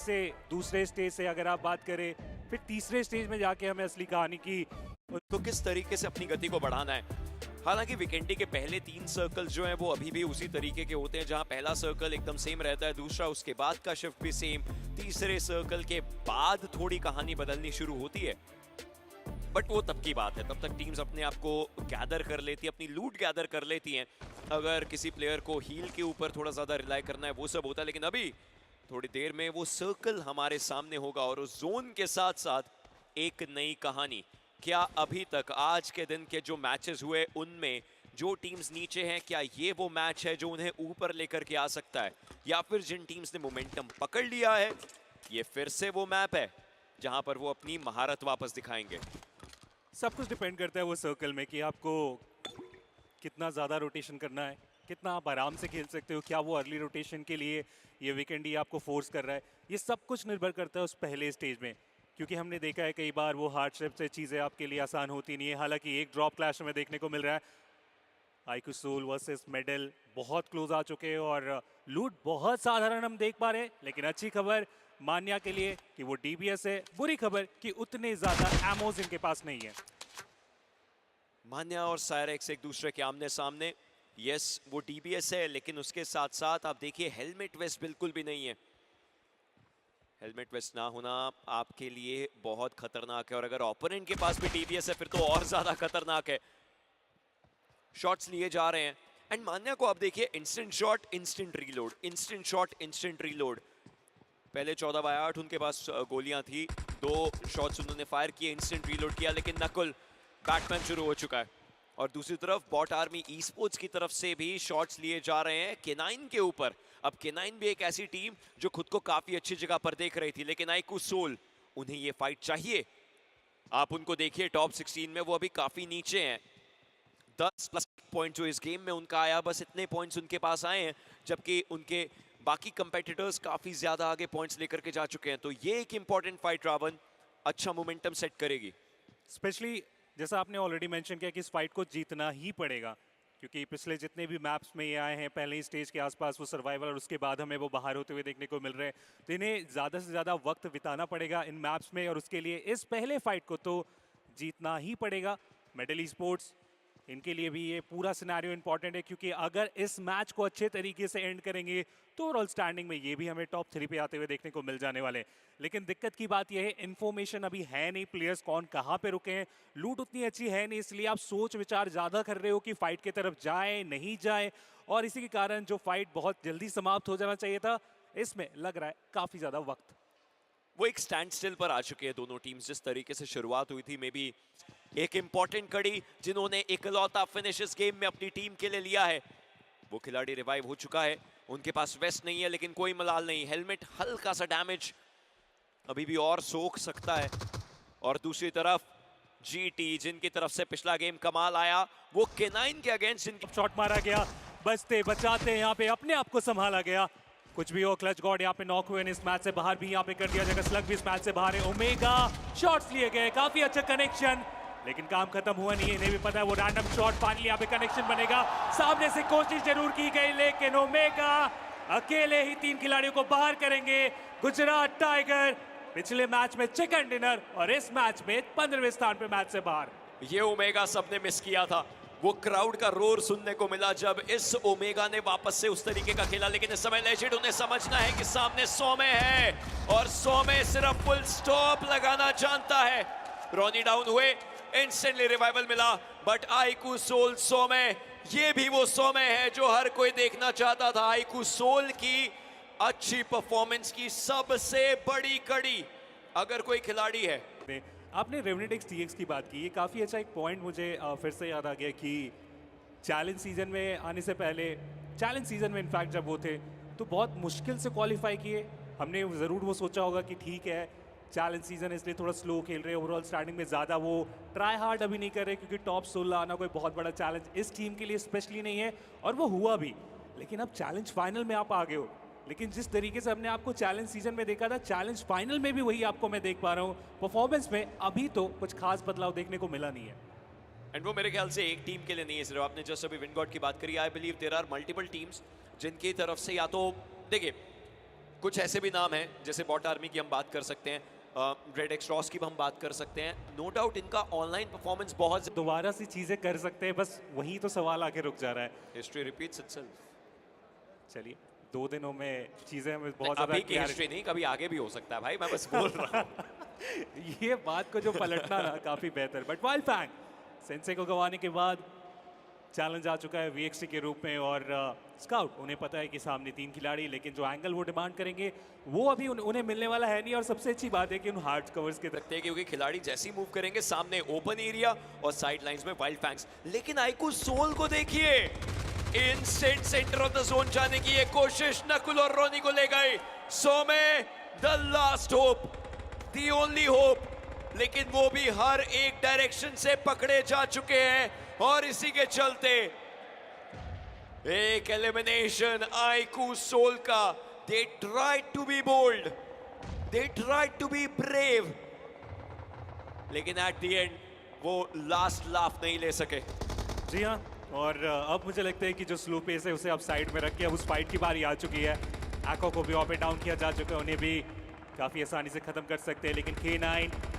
से दूसरे स्टेज से अगर आप बात करें, फिर तीसरे स्टेज में जाके हमें असली कहानी की तो किस तरीके से अपनी गति को बढ़ाना है। हालांकि वीकेंडी के पहले 3 सर्कल जो हैं वो अभी भी उसी तरीके के होते हैं, जहां पहला सर्कल एकदम सेम रहता है, दूसरा उसके बाद का शिफ्ट भी सेम, तीसरे सर्कल के बाद थोड़ी कहानी बदलनी शुरू होती है। बट वो तब की बात है, तब तक टीम्स अपने आप को गैदर कर लेती है, अपनी लूट गैदर कर लेती हैं। अगर किसी प्लेयर को हील के ऊपर थोड़ा ज्यादा रिलाई करना है वो सब होता है, लेकिन अभी थोड़ी देर में वो सर्कल हमारे सामने होगा और उस जोन के साथ साथ एक नई कहानी। क्या अभी तक आज के दिन के जो मैचेस हुए उनमें जो टीम्स नीचे हैं, क्या ये वो मैच है जो उन्हें ऊपर लेकर के आ सकता है, या फिर जिन टीम्स ने मोमेंटम पकड़ लिया है ये फिर से वो मैप है जहां पर वो अपनी महारत वापस दिखाएंगे। सब कुछ डिपेंड करता है वो सर्कल में कि आपको कितना ज़्यादा रोटेशन करना है, कितना आप आराम से खेल सकते हो, क्या वो अर्ली रोटेशन के लिए ये वीकेंड ही आपको फोर्स कर रहा है, ये सब कुछ निर्भर करता है उस पहले स्टेज में। क्योंकि हमने देखा है कई बार वो हार्डशिप से चीज़ें आपके लिए आसान होती नहीं है। हालांकि एक ड्रॉप क्लैश हमें देखने को मिल रहा है, आईक्यू सोल वर्सेस मेडल बहुत क्लोज आ चुके हैं और लूट बहुत साधारण हम देख पा रहे हैं। लेकिन अच्छी खबर मान्या के लिए कि वो डीबीएस है, बुरी खबर कि उतने ज्यादा एमोज इनके पास नहीं है। मान्या और सायरेक्स एक दूसरे के आमने सामने, यस वो डीबीएस है, लेकिन उसके साथ साथ आप देखिए हेलमेट वेस्ट बिल्कुल भी नहीं है। हेलमेट वेस्ट ना होना आपके लिए बहुत खतरनाक है, और अगर ओपोनेंट के पास भी डीबीएस है फिर तो और ज्यादा खतरनाक है। शॉट्स लिए जा रहे हैं एंड मान्या को आप देखिए instant shot instant reload, instant shot instant reload. पहले 14/8 उनके पास गोलियां थी, 2 शॉट्स उन्होंने फायर किए, इंस्टेंट रीलोड किया, लेकिन नकुल बैटमैन शुरू हो चुका है। और दूसरी तरफ बॉट आर्मी ई स्पोर्ट्स की तरफ से भी शॉट्स लिए जा रहे हैं K9 के ऊपर। अब K9 भी एक ऐसी टीम जो खुद को काफी अच्छी जगह पर देख रही थी, लेकिन आईक्यू सोल उन्हें ये फाइट चाहिए। आप उनको देखिए टॉप 16 में वो अभी काफी नीचे हैं। 10+ पॉइंट जो इस गेम में उनका आया, बस इतने पॉइंट्स उनके पास आए हैं, जबकि उनके बाकी कंपेटिटर्स काफी ज्यादा आगे पॉइंट्स लेकर के जा चुके हैं। तो ये एक इंपॉर्टेंट फाइट रावण अच्छा मोमेंटम सेट करेगी। स्पेशली जैसा आपने ऑलरेडी मेंशन किया कि इस फाइट को जीतना ही पड़ेगा, क्योंकि पिछले जितने भी मैप्स में ये आए हैं पहले ही स्टेज के आसपास वो सर्वाइवल, और उसके बाद हमें वो बाहर होते हुए देखने को मिल रहे हैं। तो इन्हें ज़्यादा से ज़्यादा वक्त बिताना पड़ेगा इन मैप्स में, और उसके लिए इस पहले फाइट को तो जीतना ही पड़ेगा। मेडल स्पोर्ट्स इनके लिए भी ये पूरा सिनेरियो इंपॉर्टेंट है, क्योंकि अगर इस मैच को अच्छे तरीके से एंड करेंगे तो ओवरऑल स्टैंडिंग में ये भी हमें टॉप 3 पे आते हुए देखने को मिल जाने वाले हैं। लेकिन दिक्कत की बात यह है इन्फॉर्मेशन अभी है नहीं, प्लेयर्स कौन कहाँ पे रुके हैं, लूट उतनी अच्छी है नहीं, इसलिए आप सोच विचार ज़्यादा कर रहे हो कि फाइट की तरफ जाए नहीं जाए, और इसी के कारण जो फाइट बहुत जल्दी समाप्त हो जाना चाहिए था, इसमें लग रहा है काफ़ी ज़्यादा वक्त। वो एक स्टैंड स्टिल पर आ चुके हैं दोनों टीम्स। जिस तरीके से शुरुआत हुई थी, मे बी एक इंपॉर्टेंट कड़ी जिन्होंने इकलौता फिनिश इस गेम में अपनी टीम के लिए लिया है, वो खिलाड़ी रिवाइव हो चुका है। उनके पास वेस्ट नहीं है, लेकिन कोई मलाल नहीं, हेलमेट हल्का सा डैमेज अभी भी और सोख सकता है। और दूसरी तरफ जीटी जिनकी तरफ से पिछला गेम कमाल आया, वो K9 के अगेंस्ट जिनकी शॉट मारा गया, बचते बचाते यहाँ पे अपने आप को संभाला गया। कुछ भी हो, क्लच गॉड यहाँ पे नॉक हुए, इस मैच से बाहर भी यहाँ पे कर दिया जाएगा। स्लग भी इस मैच से बाहर है। ओमेगा शॉट्स लिए गए, काफी अच्छा कनेक्शन, लेकिन काम खत्म हुआ नहीं है। इन्हें भी पता है वो रैंडम शॉट फाइनली यहाँ पे कनेक्शन बनेगा। सामने से कोशिश जरूर की गई, लेकिन ओमेगा अकेले ही 3 खिलाड़ियों को बाहर करेंगे। गुजरात टाइगर पिछले मैच में चिकन डिनर, और इस मैच में 15वें स्थान पे मैच से बाहर। ये ओमेगा सबने मिस किया था। वो क्राउड का रोर सुनने को मिला जब इस ओमेगा ने वापस से उस तरीके का खेला, लेकिन इस समय लेजेंड उन्हें समझना है कि सामने सोमे है, और सोमे सिर्फ फुल स्टॉप लगाना जानता है। रॉनी डाउन हुए, इंस्टेंटली रिवाइवल मिला, बट आईक्यू सोल सोमे, ये भी वो सोमे है जो हर कोई देखना चाहता था। आईक्यू सोल की अच्छी परफॉर्मेंस की सबसे बड़ी कड़ी अगर कोई खिलाड़ी है। आपने रेवनेटिक्स टीएक्स की बात की, ये काफ़ी अच्छा एक पॉइंट मुझे फिर से याद आ गया कि चैलेंज सीजन में आने से पहले, चैलेंज सीजन में इनफैक्ट जब वो थे तो बहुत मुश्किल से क्वालिफाई किए। हमने ज़रूर वो सोचा होगा कि ठीक है चैलेंज सीजन इसलिए थोड़ा स्लो खेल रहे हैं, ओवरऑल स्टार्टिंग में ज़्यादा वो ट्राई हार्ड अभी नहीं कर रहे, क्योंकि टॉप 16 आना कोई बहुत बड़ा चैलेंज इस टीम के लिए स्पेशली नहीं है, और वो हुआ भी। लेकिन अब चैलेंज फाइनल में आप आ गए हो, लेकिन जिस तरीके से हमने आपको चैलेंज सीजन में देखा था, चैलेंज फाइनल में भी वही आपको मैं देख पा रहा हूँ। परफॉर्मेंस में अभी तो कुछ खास बदलाव देखने को मिला नहीं है। एंड वो मेरे ख्याल से एक टीम के लिए नहीं है सिर्फ। आपने जस्ट अभी विंगॉट की बात करी, I believe there are multiple teams जिनकी तरफ से, या तो देखिए कुछ ऐसे भी नाम हैं जैसे बॉट आर्मी की हम बात कर सकते हैं, रेड एक्स रॉस की भी हम बात कर सकते हैं। नो डाउट इनका ऑनलाइन परफॉर्मेंस बहुत, दोबारा से चीजें कर सकते हैं, बस वहीं तो सवाल आके रुक जा रहा है। History repeats itself. चलिए 2 दिनों में चीजें हमें बहुत अभी ज्यादा की हिस्ट्री नहीं, कभी आगे भी हो सकता है भाई, मैं बस बोल रहा हूँ। ये बात को जो पलटना ना काफी बेहतर। बट वाइल्ड फैंग सेंसे को गंवाने के बाद चैलेंज आ चुका है वीएक्सी के रूप में, और स्काउट उन्हें पता है कि सामने 3 खिलाड़ी, लेकिन जो एंगल वो डिमांड करेंगे वो अभी उन्हें मिलने वाला है नहीं। और सबसे अच्छी बात है कि उन हार्ड कवर्स के सकते हैं क्योंकि खिलाड़ी जैसे ही मूव करेंगे सामने ओपन एरिया और साइड लाइंस में वाइल्ड फैंग्स। लेकिन आइकू सोल को देखिए, instant centre of the zone जाने की ये कोशिश नकुल और रोनी को ले गए। सोमे the last hope, the only hope, लेकिन वो भी हर एक डायरेक्शन से पकड़े जा चुके हैं। और इसी के चलते एक एलिमिनेशन आइकू सोल का। They tried to be bold, they tried to be brave, लेकिन एट द एंड वो लास्ट लाफ नहीं ले सके। जी हाँ, और अब मुझे लगता है कि जो स्लो पेस है उसे अब साइड में रख के अब उस फाइट की बारी आ चुकी है। आको को भी ऑप एंड डाउन किया जा चुका है, उन्हें भी काफी आसानी से खत्म कर सकते हैं। लेकिन K9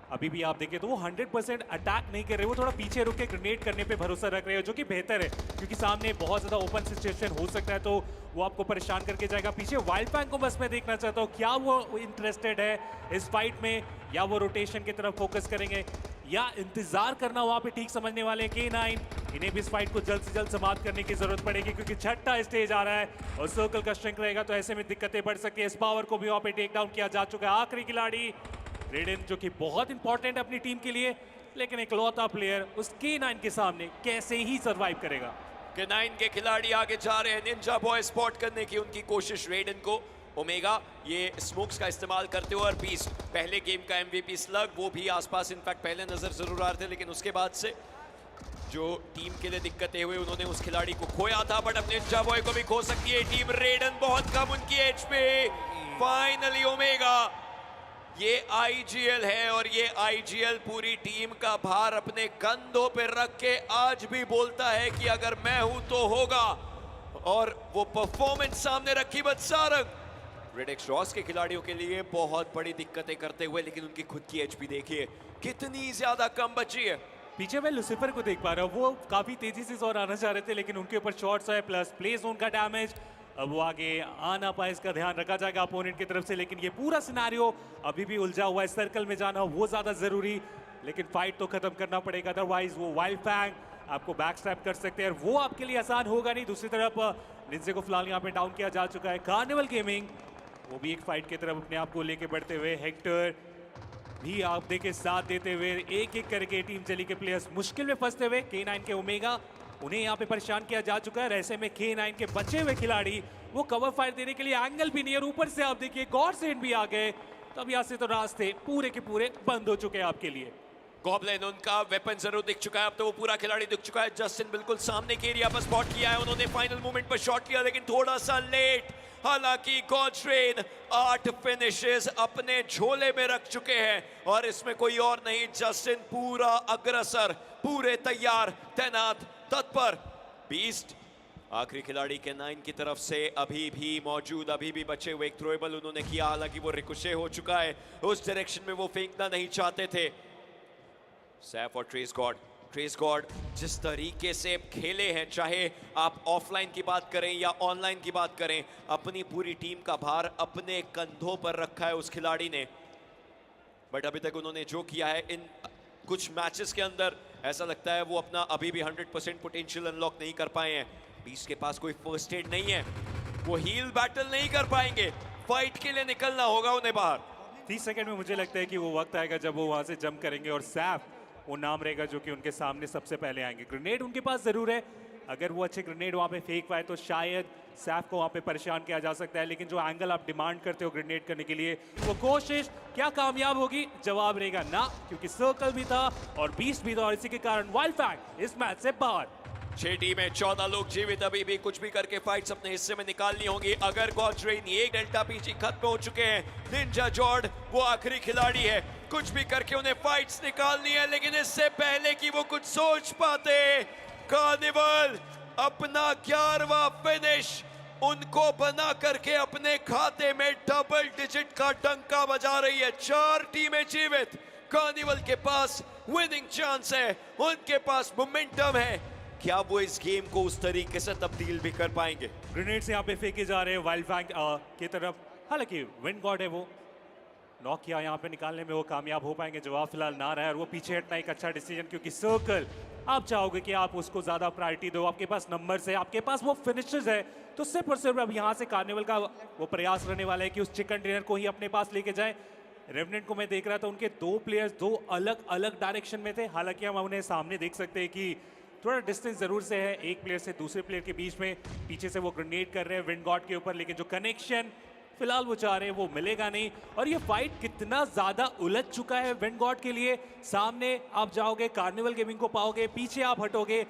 अभी भी आप देखिए तो वो 100% अटैक नहीं कर रहे, वो थोड़ा पीछे रुक के ग्रेनेड करने पे भरोसा रख रहे हो, जो कि बेहतर है क्योंकि सामने बहुत ज्यादा ओपन सिचुएशन हो सकता है, तो वो आपको परेशान करके जाएगा। पीछे वाइल्ड फैंग को बस मैं देखना चाहता हूँ क्या वो इंटरेस्टेड है इस फाइट में, या वो रोटेशन की तरफ फोकस करेंगे या इंतजार करना वहां पे ठीक समझने वाले K9। इन्हें भी इस फाइट को जल्द से जल्द समाप्त करने की जरूरत पड़ेगी क्योंकि 6ठा स्टेज आ रहा है और सर्कल का श्रिंक रहेगा, तो ऐसे में दिक्कतें बढ़ सकती है। इस पावर को भी वहां पे टेक डाउन किया जा चुका है। आखिरी खिलाड़ी रेडन, जो कि बहुत इंपॉर्टेंट है अपनी टीम के लिए, लेकिन इकलौता प्लेयर उस K9 के सामने कैसे ही सरवाइव करेगा। K9 के खिलाड़ी आगे जा रहे हैं, निंजा बॉय स्पॉट करने की उनकी कोशिश रेडन को। ओमेगा ये स्मोक्स का इस्तेमाल करते हुए, और बीस्ट पहले गेम का MVP स्लग, वो भी आसपास इनफैक्ट पहले नजर जरूर आ रहे थे, लेकिन उसके बाद से जो टीम के लिए दिक्कतें हुई, उन्होंने उस खिलाड़ी को खोया था। बट अब निंजा बॉय को भी खो सकती है टीम। रेडन बहुत कम उनकी एज पे। फाइनली ओमेगा, ये IGL है और ये IGL पूरी टीम का भार अपने कंधों पे रख के आज भी बोलता है कि अगर मैं हूं तो होगा। और वो परफॉर्मेंस सामने रखी बदसारंग। रेड एक्स रॉस के खिलाड़ियों के लिए बहुत बड़ी दिक्कतें करते हुए, लेकिन उनकी खुद की HP देखिए कितनी ज्यादा कम बची है। पीछे मैं लुसिफर को देख पा रहा हूँ, वो काफी तेजी से और आना चाह रहे थे, लेकिन उनके ऊपर शॉट्स है प्लस प्ले जोन का डैमेज। अब वो आगे आ ना पाए, इसका ध्यान रखा जाएगा अपोनेंट की तरफ से। लेकिन ये पूरा सिनारियो अभी भी उलझा हुआ है, सर्कल में जाना वो ज्यादा जरूरी, लेकिन फाइट तो खत्म करना पड़ेगा, अदरवाइज वो वाइल्ड फैंग आपको बैक स्टैप कर सकते हैं और वो आपके लिए आसान होगा नहीं। दूसरी तरफ निंजे को फिलहाल यहाँ पे डाउन किया जा चुका है। कार्निवल गेमिंग वो भी एक फाइट की तरफ अपने आप को लेके बढ़ते हुए, हेक्टर भी आप देखे साथ देते हुए, एक एक करके टीम चली के प्लेयर्स मुश्किल में फंसते हुए। K9 के ओमेगा उन्हें यहाँ पे परेशान किया जा चुका है। ऐसे में K9 के बचे हुए खिलाड़ी वो कवर फायर देने के लिए एंगल भी नहीं है, ऊपर से आप देखिए गॉड सेंड भी आ गए, तब यहाँ से तो रास्ते पूरे के पूरे बंद हो चुके हैं आपके लिए। गॉब्लिन उनका वेपन जरूर दिख चुका है, अब तो वो पूरा खिलाड़ी दिख चुका है। जस्टिन बिल्कुल सामने के एरिया पर स्पॉट किया है, उन्होंने फाइनल मूवमेंट पर शॉट लिया, लेकिन थोड़ा सा लेट। हालांकि गॉड्रेन 8 फिनिशेस अपने झोले में रख चुके हैं और इसमें कोई और नहीं, जस्टिन पूरा अग्रसर, पूरे तैयार, तैनात, तत्पर। बीस्ट आखिरी खिलाड़ी K9 की तरफ से अभी भी मौजूद, अभी भी बचे हुए। एक थ्रोएबल उन्होंने किया, हालांकि वो रिकोशे हो चुका है, उस डायरेक्शन में वो फेंकना नहीं चाहते थे। सैफ और ट्रेस गॉड जिस तरीके से खेले हैं, चाहे आप ऑफलाइन की बात करें या ऑनलाइन की बात करें, अपनी पूरी टीम का भार अपने कंधों पर रखा है उस खिलाड़ी ने। बट अभी तक उन्होंने जो किया है इन कुछ मैचेस के अंदर, ऐसा लगता है वो अपना अभी भी 100% पोटेंशियल अनलॉक नहीं कर पाए हैं। बीस्ट के पास कोई फर्स्ट एड नहीं है, वो हील बैटल नहीं कर पाएंगे, फाइट के लिए निकलना होगा उन्हें बाहर। 30 सेकंड में मुझे लगता है कि वो वक्त आएगा जब वो वहां से जंप करेंगे और सैफ वो नाम रहेगा जो कि उनके सामने सबसे पहले आएंगे। ग्रेनेड उनके पास जरूर है, अगर वो अच्छे ग्रेनेड वहां पे फेंक पाए तो शायद सैफ को वहां पे परेशान किया जा सकता है, लेकिन जो एंगल आप डिमांड करते हो ग्रेनेड करने के लिए, वो कोशिश क्या कामयाब होगी? जवाब रहेगा ना, क्योंकि सर्कल भी था और बीस्ट भी था और इसी के कारण वाइल्ड फैंग इस मैच से बाहर। 6 टीमें 14 लोग जीवित, अभी भी कुछ भी करके फाइट्स अपने हिस्से में निकालनी होगी। अगर गॉड्रेन ये डेल्टा पीजी खत्म हो चुके हैं, निंजा जॉर्ड वो आखिरी खिलाड़ी है, कुछ भी करके उन्हें फाइट्स निकालनी है, लेकिन इससे पहले कि वो कुछ सोच पाते, कार्निवल अपना 11वां फिनिश उनको बना करके अपने खाते में डबल डिजिट का डंका बजा रही है। 4 टीमें जीवित, कार्निवल के पास विनिंग चांस है, उनके पास मोमेंटम है। क्या वो इस गेम को उस तरीके से तब्दील भी कर पाएंगे? ग्रेनेड्स यहाँ पे फेंके जा रहे हैं वाइल्ड फैंग की तरफ। हालांकि विंड गॉड है, वो नॉक किया, यहाँ पे निकालने में वो कामयाब हो पाएंगे। जवाब फिलहाल ना रहा है और वो पीछे हटना एक अच्छा डिसीजन, क्योंकि सर्कल आप चाहोगे कि आप उसको ज्यादा प्रायोरिटी दो, आपके पास नंबर्स है, आपके पास वो फिनिशेस है, तो सिर्फ और सिर्फ अब यहाँ से कार्निवल का वो प्रयास रहने वाला है कि उस चिकन डिनर को ही अपने पास लेके जाए। रेवनेंट को मैं देख रहा था, उनके 2 प्लेयर्स 2 अलग अलग डायरेक्शन में थे। हालांकि हम उन्हें सामने देख सकते हैं कि थोड़ा डिस्टेंस जरूर से है एक प्लेयर से दूसरे प्लेयर के बीच में। पीछे से वो ग्रेनेड कर रहे हैं विंड गॉड के ऊपर, लेकिन जो कनेक्शन फिलहाल वो चाह रहे हैं वो मिलेगा नहीं। और ये फाइट कितना ज्यादा उलझ चुका है विंड गॉड के लिए। सामने आप जाओगे कार्निवल गेमिंग को पाओगे, पीछे आप हटोगे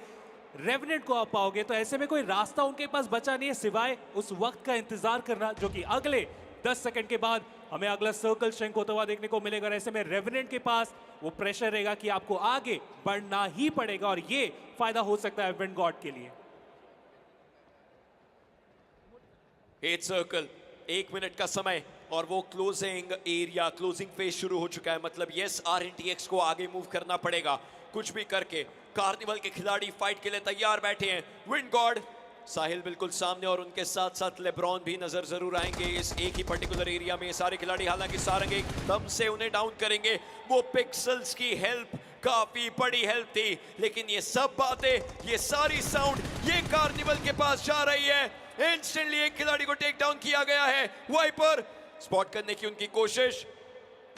रेवनेंट को आप पाओगे, तो ऐसे में कोई रास्ता उनके पास बचा नहीं है सिवाय उस वक्त का इंतजार करना, जो कि अगले 10 सेकंड के बाद हमें अगला सर्कल श्रिंक होता हुआ देखने को मिलेगा। ऐसे में रेवनेंट के पास वो प्रेशर रहेगा कि आपको आगे बढ़ना ही पड़ेगा, और ये फायदा हो सकता है विंड गॉड के लिए। 8 सर्कल, 1 मिनट का समय, और वो क्लोजिंग एरिया, क्लोजिंग फेज शुरू हो चुका है। मतलब यस, RNTX को आगे मूव करना पड़ेगा कुछ भी करके। कार्निवल के खिलाड़ी फाइट के लिए तैयार बैठे हैं। विंड गॉड, साहिल बिल्कुल सामने, और उनके साथ साथ लेब्रॉन भी नजर जरूर आएंगे इस एक ही पर्टिकुलर एरिया में। ये सारे खिलाड़ी, हालांकि सारंग एकदम से उन्हें डाउन करेंगे। वो पिक्सल्स की हेल्प काफी बड़ी हेल्प थी, लेकिन ये सब बातें, ये सारी साउंड ये कार्निवल के पास जा रही है। इंस्टेंटली एक खिलाड़ी को टेक डाउन किया गया है। वाइपर स्पॉट करने की उनकी कोशिश,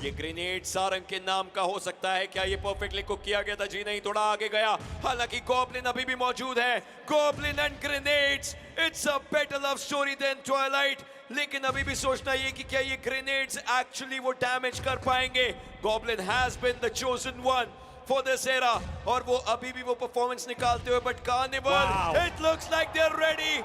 ये ग्रेनेड सारंग के नाम का हो सकता है। क्या ये परफेक्टली कुक किया गया था? जी नहीं, थोड़ा आगे गया। हालांकि गॉब्लिन अभी भी मौजूद है। Goblin and Grenades, it's a better love story than Twilight. लेकिन अभी भी सोचना ये कि क्या ये ग्रेनेड्स एक्चुअली वो डैमेज कर पाएंगे? Goblin has been the chosen one for this era, और वो अभी भी वो परफॉर्मेंस निकालते हुए, but Carnival, it looks like they are ready.